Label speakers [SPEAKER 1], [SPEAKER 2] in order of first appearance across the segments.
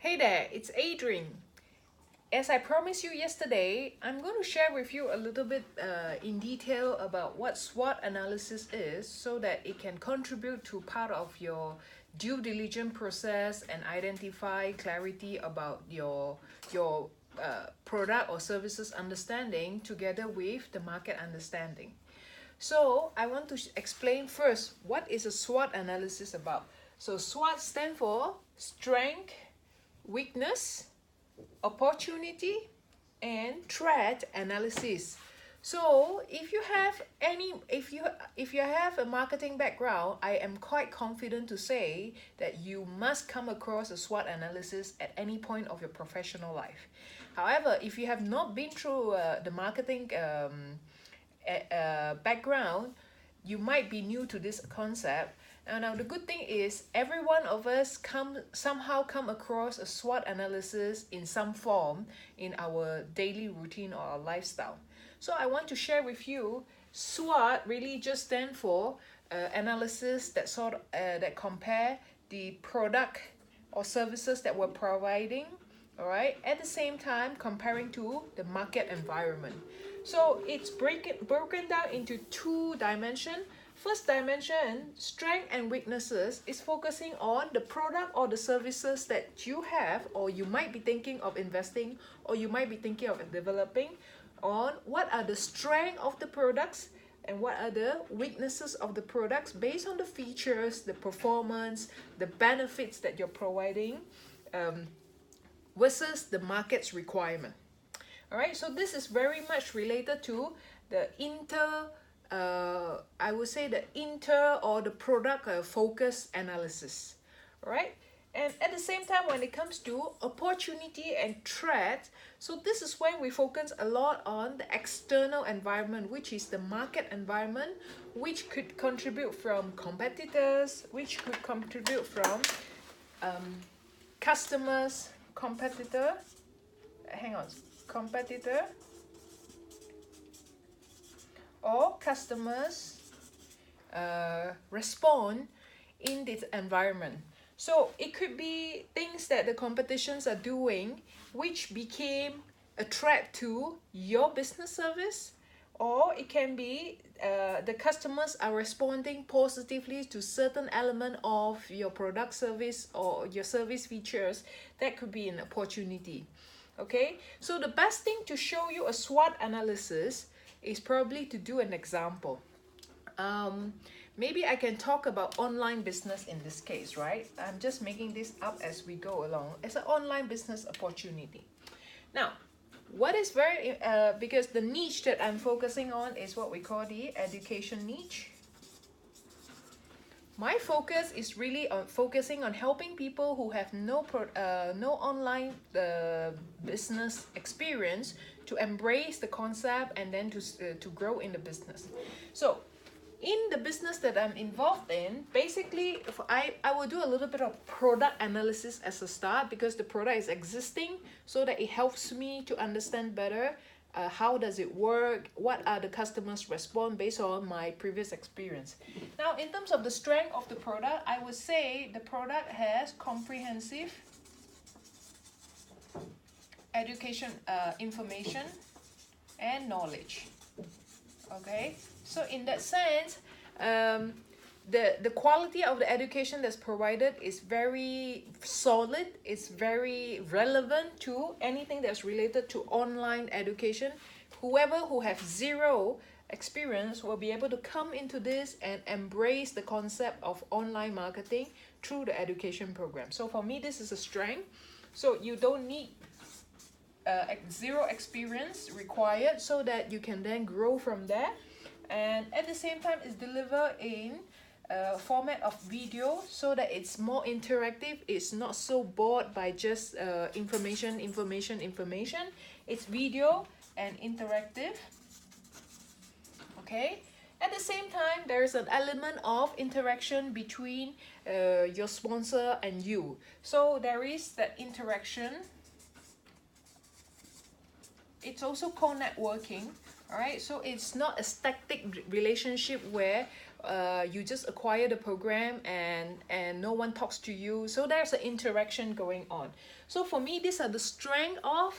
[SPEAKER 1] Hey there, it's Adrian. As I promised you yesterday, I'm going to share with you a little bit in detail about what SWOT analysis is so that it can contribute to part of your due diligence process and identify clarity about your product or services understanding together with the market understanding. So I want to explain first what is a SWOT analysis about. So SWOT stands for strength, weakness, opportunity, and threat analysis. So if you have a marketing background, I am quite confident to say that you must come across a SWOT analysis at any point of your professional life. However, if you have not been through the marketing background, you might be new to this concept. Now the good thing is every one of us somehow come across a SWOT analysis in some form in our daily routine or our lifestyle. So I want to share with you, SWOT really just stand for analysis that compare the product or services that we're providing, all right, at the same time comparing to the market environment. So it's broken down into two dimensions. First dimension, strength and weaknesses, is focusing on the product or the services that you have or you might be thinking of investing or you might be thinking of developing, on what are the strength of the products and what are the weaknesses of the products based on the features, the performance, the benefits that you're providing, versus the market's requirement. All right, so this is very much related to the I would say the or the product focus analysis. All right, and at the same time, when it comes to opportunity and threat, so this is when we focus a lot on the external environment, which is the market environment, which could contribute from competitors, which could contribute from customers, competitor, or customers respond in this environment. So it could be things that the competitions are doing which became a threat to your business service, or it can be the customers are responding positively to certain element of your product service or your service features. That could be an opportunity. Okay, so the best thing to show you a SWOT analysis is probably to do an example. Maybe I can talk about online business in this case, right? I'm just making this up as we go along as an online business opportunity. Now, what is because the niche that I'm focusing on is what we call the education niche. My focus is really on focusing on helping people who have no online business experience to embrace the concept and then to grow in the business. So in the business that I'm involved in, basically I will do a little bit of product analysis as a start, because the product is existing, so that it helps me to understand better how does it work, what are the customers respond based on my previous experience. Now, in terms of the strength of the product, I would say the product has comprehensive education information and knowledge. Okay, so in that sense, the quality of the education that's provided is very solid. It's very relevant to anything that's related to online education. Whoever who have zero experience will be able to come into this and embrace the concept of online marketing through the education program. So for me, this is a strength. So you don't need zero experience required, so that you can then grow from there. And at the same time, it's delivered in format of video, so that it's more interactive. It's not so bored by just information. It's video and interactive. Okay, at the same time, there is an element of interaction between your sponsor and you. So there is that interaction. It's also co-networking. All right, so it's not a static relationship where you just acquire the program and no one talks to you, so there's an interaction going on. So for me, these are the strength of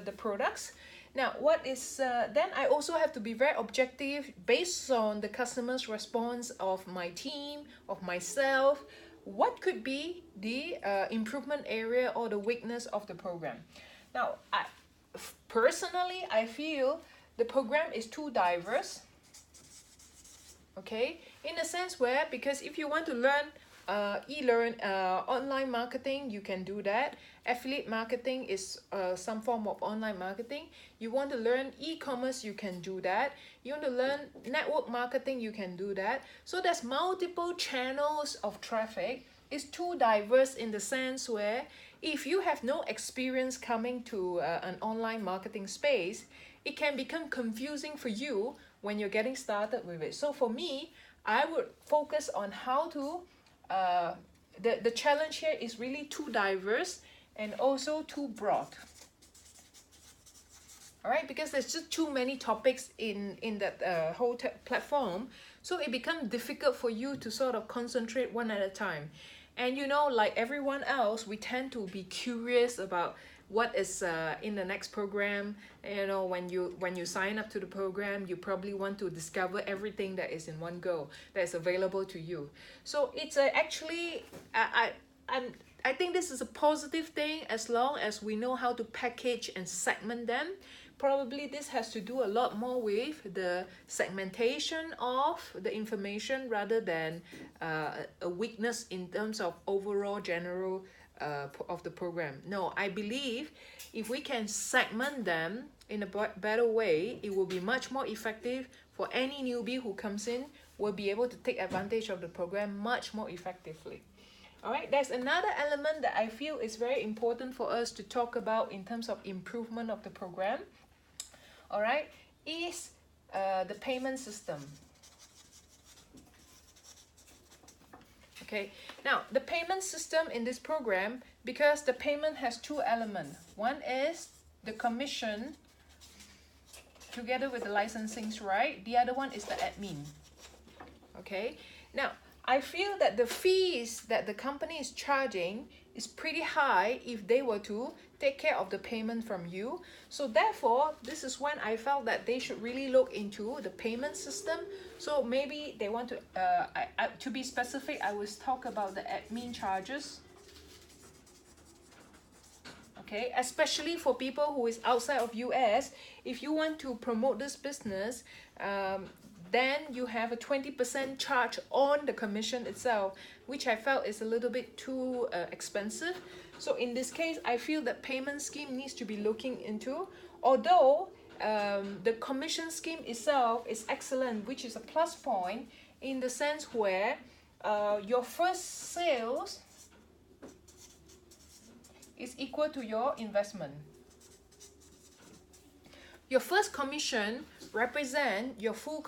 [SPEAKER 1] the products. Now what is then I also have to be very objective based on the customer's response of my team, of myself. What could be the improvement area or the weakness of the program? Now personally, I feel the program is too diverse. Okay, in a sense where, because if you want to learn online marketing, you can do that. Affiliate marketing is some form of online marketing. You want to learn e-commerce, you can do that. You want to learn network marketing, you can do that. So there's multiple channels of traffic. It's too diverse in the sense where if you have no experience coming to an online marketing space, it can become confusing for you when you're getting started with it. So for me, I would focus on how to the challenge here is really too diverse and also too broad. All right, because there's just too many topics in that whole platform, so it becomes difficult for you to sort of concentrate one at a time. And you know, like everyone else, we tend to be curious about what is in the next program. You know, when you sign up to the program, you probably want to discover everything that is in one go, that is available to you. So it's actually I think this is a positive thing as long as we know how to package and segment them. Probably this has to do a lot more with the segmentation of the information rather than a weakness in terms of overall general of the program. No, I believe if we can segment them in a better way, it will be much more effective for any newbie who comes in, will be able to take advantage of the program much more effectively. All right, there's another element that I feel is very important for us to talk about in terms of improvement of the program. All right, is the payment system. Okay, now the payment system in this program, because the payment has two elements. One is the commission together with the licensing, right? The other one is the admin. Okay, now I feel that the fees that the company is charging is pretty high if they were to take care of the payment from you. So therefore, this is when I felt that they should really look into the payment system. So maybe they want to be specific, I will talk about the admin charges. Okay, especially for people who is outside of US, if you want to promote this business, then you have a 20% charge on the commission itself, which I felt is a little bit too expensive. So in this case, I feel that payment scheme needs to be looking into. Although the commission scheme itself is excellent, which is a plus point in the sense where your first sales is equal to your investment. Your first commission represent your full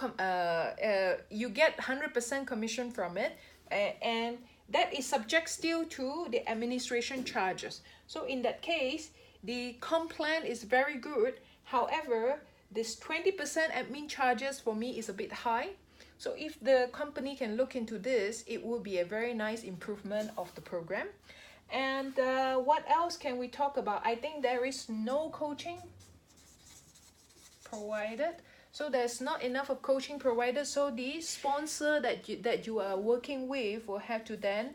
[SPEAKER 1] you get 100% commission from it, and that is subject still to the administration charges. So in that case, the comp plan is very good. However, this 20% admin charges for me is a bit high. So if the company can look into this, it will be a very nice improvement of the program. And what else can we talk about? I think there is no coaching provided. So there's not enough of coaching provided. So the sponsor that you are working with will have to then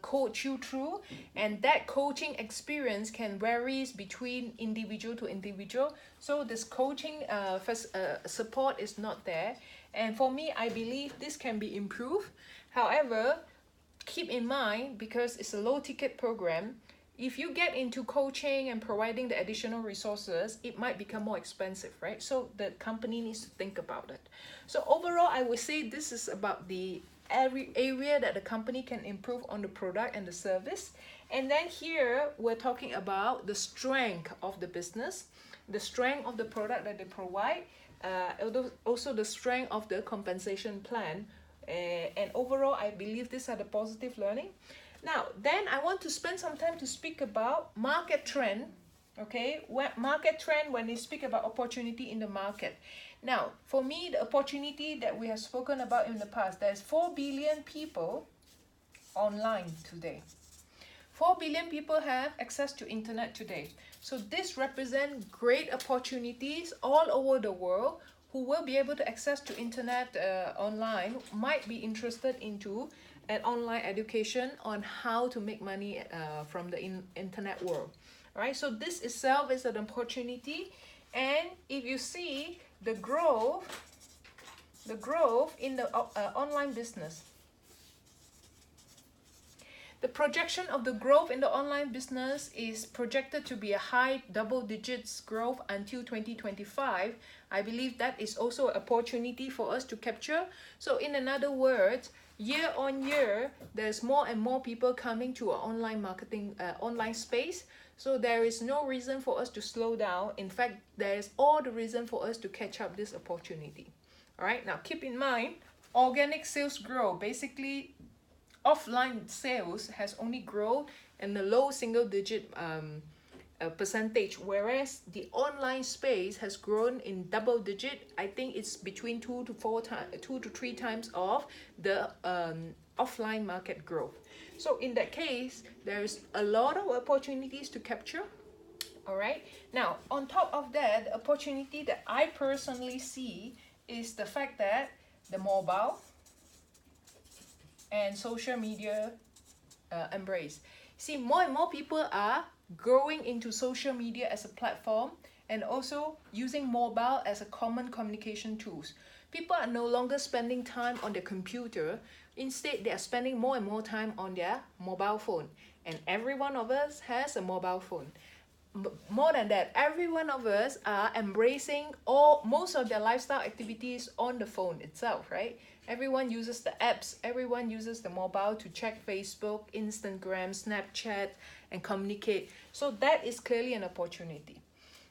[SPEAKER 1] coach you through, and that coaching experience can varies between individual to individual. So this coaching support is not there. And for me, I believe this can be improved. However, keep in mind, because it's a low ticket program, if you get into coaching and providing the additional resources, it might become more expensive, right? So the company needs to think about it. So overall, I would say this is about the every area that the company can improve on the product and the service. And then here we're talking about the strength of the business, the strength of the product that they provide, also the strength of the compensation plan. And overall, I believe these are the positive learning. Now, then I want to spend some time to speak about market trend Okay, market trend when they speak about opportunity in the market. Now, for me, the opportunity that we have spoken about in the past, there's 4 billion people online today. 4 billion people have access to internet today. So this represents great opportunities all over the world who will be able to access to internet online, might be interested into an online education on how to make money from the internet world. Right, so this itself is an opportunity, and if you see the growth in the online business, the projection of the growth in the online business is projected to be a high double digits growth until 2025. I believe that is also an opportunity for us to capture. So in other words, year on year, there's more and more people coming to our online marketing, online space. So there is no reason for us to slow down. In fact, there's all the reason for us to catch up this opportunity. All right, now keep in mind, organic sales growth, basically offline sales has only grown in the low single digit percentage, whereas the online space has grown in double digit. I think it's between 2 to 3 times of the offline market growth. So in that case, there's a lot of opportunities to capture. All right, now on top of that, the opportunity that I personally see is the fact that the mobile and social media embrace. See, more and more people are growing into social media as a platform and also using mobile as a common communication tools. People are no longer spending time on their computer. Instead, they are spending more and more time on their mobile phone. And every one of us has a mobile phone. More than that, every one of us are embracing most of their lifestyle activities on the phone itself, right? Everyone uses the apps, everyone uses the mobile to check Facebook, Instagram, Snapchat, and communicate. So that is clearly an opportunity.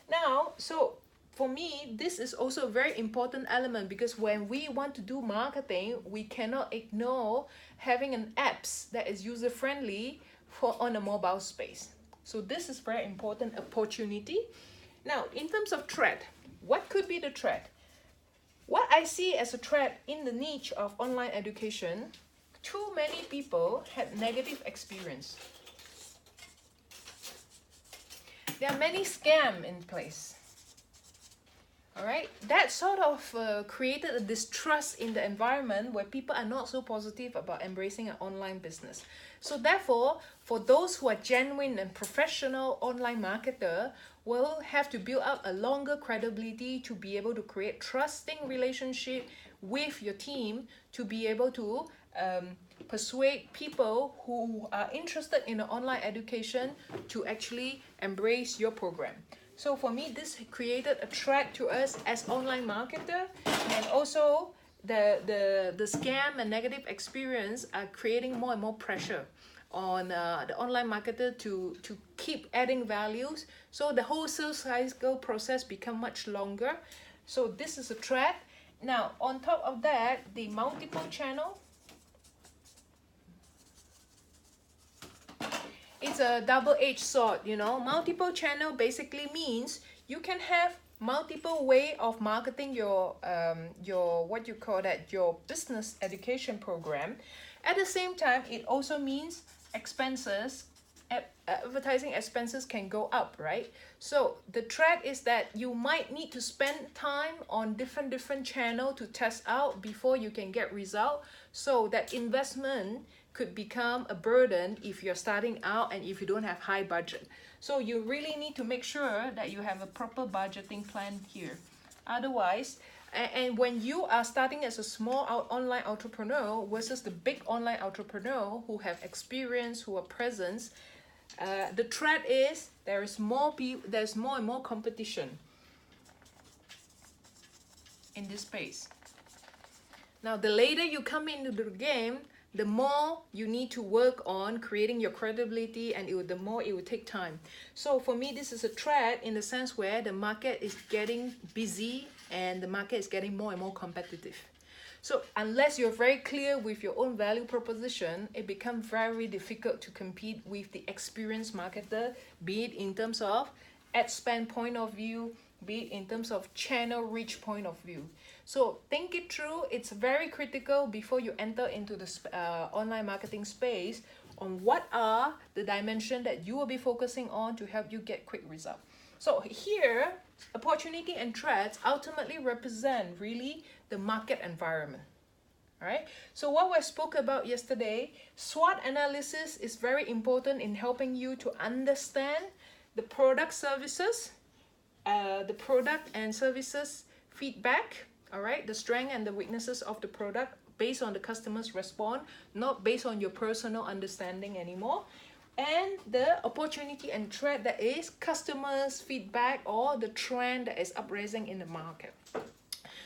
[SPEAKER 1] Now, so for me, this is also a very important element, because when we want to do marketing, we cannot ignore having an apps that is user-friendly on a mobile space. So this is very important opportunity. Now, in terms of threat, what could be the threat? What I see as a threat in the niche of online education, too many people had negative experience. There are many scams in place. All right, that sort of created a distrust in the environment where people are not so positive about embracing an online business. So therefore, for those who are genuine and professional online marketer, will have to build up a longer credibility to be able to create trusting relationship with your team, to be able to persuade people who are interested in an online education to actually embrace your program. So for me, this created a threat to us as online marketer, and also the scam and negative experience are creating more and more pressure on the online marketer to keep adding values. So the whole sales cycle process become much longer. So this is a threat. Now, on top of that, the multiple channel, it's a double-edged sword, you know. Multiple channel basically means you can have multiple way of marketing your what you call that, your business education program. At the same time, it also means expenses, advertising expenses can go up, right? So the threat is that you might need to spend time on different channel to test out before you can get result. So that investment could become a burden if you're starting out and if you don't have high budget. So you really need to make sure that you have a proper budgeting plan here. Otherwise, and when you are starting as a small online entrepreneur versus the big online entrepreneur who have experience, who are present, the threat is there's more and more competition in this space. Now, the later you come into the game, the more you need to work on creating your credibility, and the more it will take time. So for me, this is a threat in the sense where the market is getting busy and the market is getting more and more competitive. So unless you're very clear with your own value proposition, it becomes very difficult to compete with the experienced marketer, be it in terms of ad spend point of view, be it in terms of channel reach point of view. So think it through. It's very critical before you enter into the online marketing space on what are the dimensions that you will be focusing on to help you get quick results. So here, opportunity and threats ultimately represent really the market environment. All right. So what we spoke about yesterday, SWOT analysis is very important in helping you to understand the product services, the product and services feedback. All right, the strength and the weaknesses of the product based on the customer's response, not based on your personal understanding anymore. And the opportunity and threat that is customers' feedback or the trend that is uprising in the market.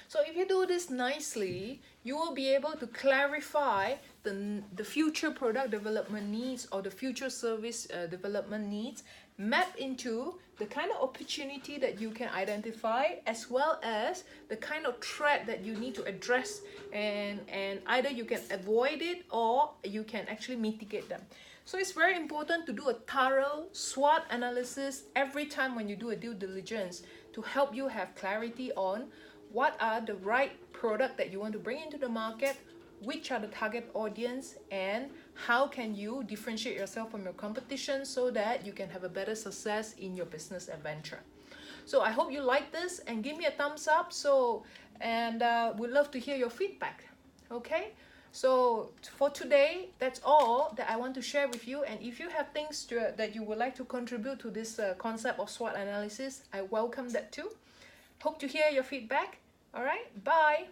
[SPEAKER 1] So if you do this nicely, you will be able to clarify the future product development needs or the future service development needs, map into the kind of opportunity that you can identify, as well as the kind of threat that you need to address, and either you can avoid it or you can actually mitigate them. So it's very important to do a thorough SWOT analysis every time when you do a due diligence to help you have clarity on what are the right product that you want to bring into the market, which are the target audience, and how can you differentiate yourself from your competition so that you can have a better success in your business adventure. So I hope you like this and give me a thumbs up. We'd love to hear your feedback. Okay, so for today, that's all that I want to share with you. And if you have things that you would like to contribute to this concept of SWOT analysis, I welcome that too. Hope to hear your feedback. All right, bye.